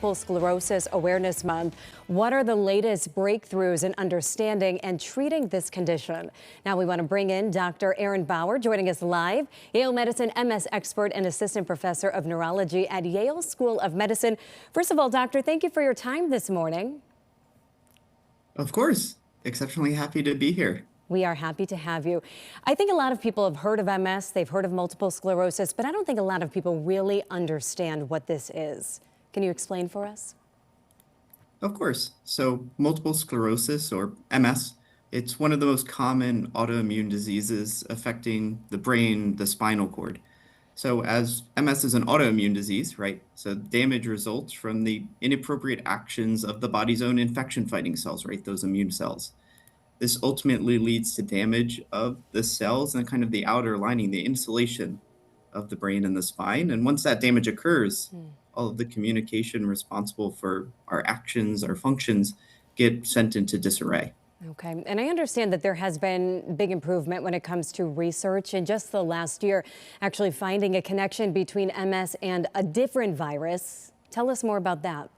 Multiple Sclerosis Awareness Month. What are the latest breakthroughs in understanding and treating this condition? Now we want to bring in Dr. Erin Bauer, joining us live, Yale Medicine MS expert and assistant professor of neurology at Yale School of Medicine. First of all, doctor, thank you for your time this morning. Of course. Exceptionally happy to be here. We are happy to have you. I think a lot of people have heard of MS, they've heard of multiple sclerosis, but I don't think a lot of people really understand what this is. Can you explain for us? Of course. So multiple sclerosis, or MS, it's one of the most common autoimmune diseases affecting the brain, the spinal cord. So as MS is an autoimmune disease, right? So damage results from the inappropriate actions of the body's own infection fighting cells, right? Those immune cells. This ultimately leads to damage of the cells and kind of the outer lining, the insulation of the brain and the spine. And once that damage occurs, all of the communication responsible for our actions, our functions, get sent into disarray. Okay, and I understand that there has been big improvement when it comes to research in just the last year, actually finding a connection between MS and a different virus. Tell us more about that.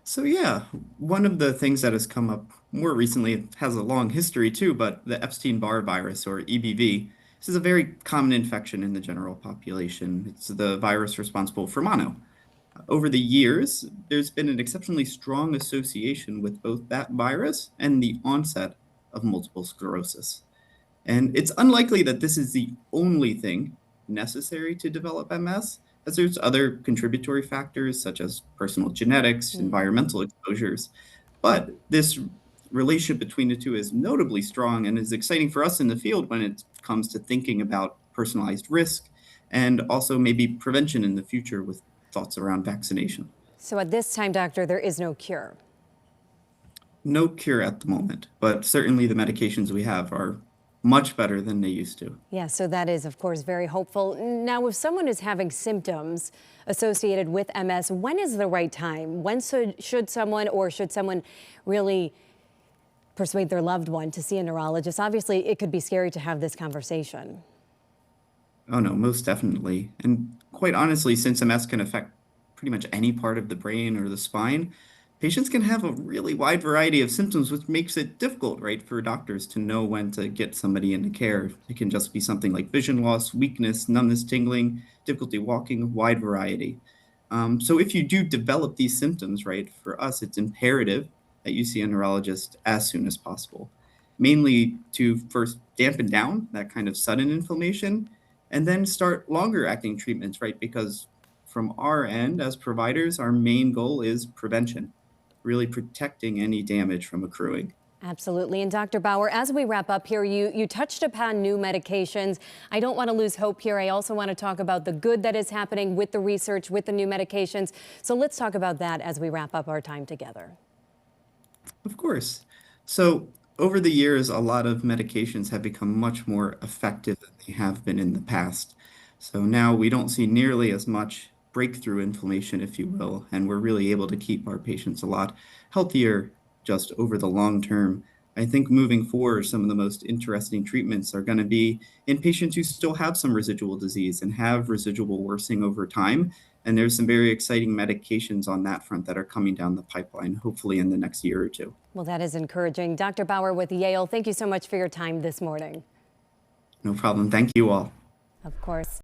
So yeah, one of the things that has come up more recently, it has a long history too, but the Epstein-Barr virus, or EBV, this is a very common infection in the general population. It's the virus responsible for mono. Over the years, there's been an exceptionally strong association with both that virus and the onset of multiple sclerosis. And it's unlikely that this is the only thing necessary to develop MS, as there's other contributory factors such as personal genetics, environmental exposures. But this relationship between the two is notably strong and is exciting for us in the field when it comes to thinking about personalized risk and also maybe prevention in the future with thoughts around vaccination. So at this time, doctor, there is no cure. No cure at the moment, but certainly the medications we have are much better than they used to. Yeah, so that is, of course, very hopeful. Now, if someone is having symptoms associated with MS, when is the right time? When should someone really persuade their loved one to see a neurologist? Obviously, it could be scary to have this conversation. Oh no, most definitely. And quite honestly, since MS can affect pretty much any part of the brain or the spine, patients can have a really wide variety of symptoms, which makes it difficult, right, for doctors to know when to get somebody into care. It can just be something like vision loss, weakness, numbness, tingling, difficulty walking, a wide variety. So if you do develop these symptoms, right, for us, it's imperative that you see a neurologist as soon as possible, mainly to first dampen down that kind of sudden inflammation and then start longer acting treatments, right? Because from our end as providers, our main goal is prevention, really protecting any damage from accruing. Absolutely. And Dr. Bauer, as we wrap up here, you touched upon new medications. I don't want to lose hope here. I also want to talk about the good that is happening with the research, with the new medications. So let's talk about that as we wrap up our time together. Of course. So over the years, a lot of medications have become much more effective than they have been in the past. So now we don't see nearly as much breakthrough inflammation, if you will, and we're really able to keep our patients a lot healthier just over the long term. I think moving forward, some of the most interesting treatments are going to be in patients who still have some residual disease and have residual worsening over time. And there's some very exciting medications on that front that are coming down the pipeline, hopefully in the next year or two. Well, that is encouraging. Dr. Bauer with Yale, thank you so much for your time this morning. No problem. Thank you all. Of course.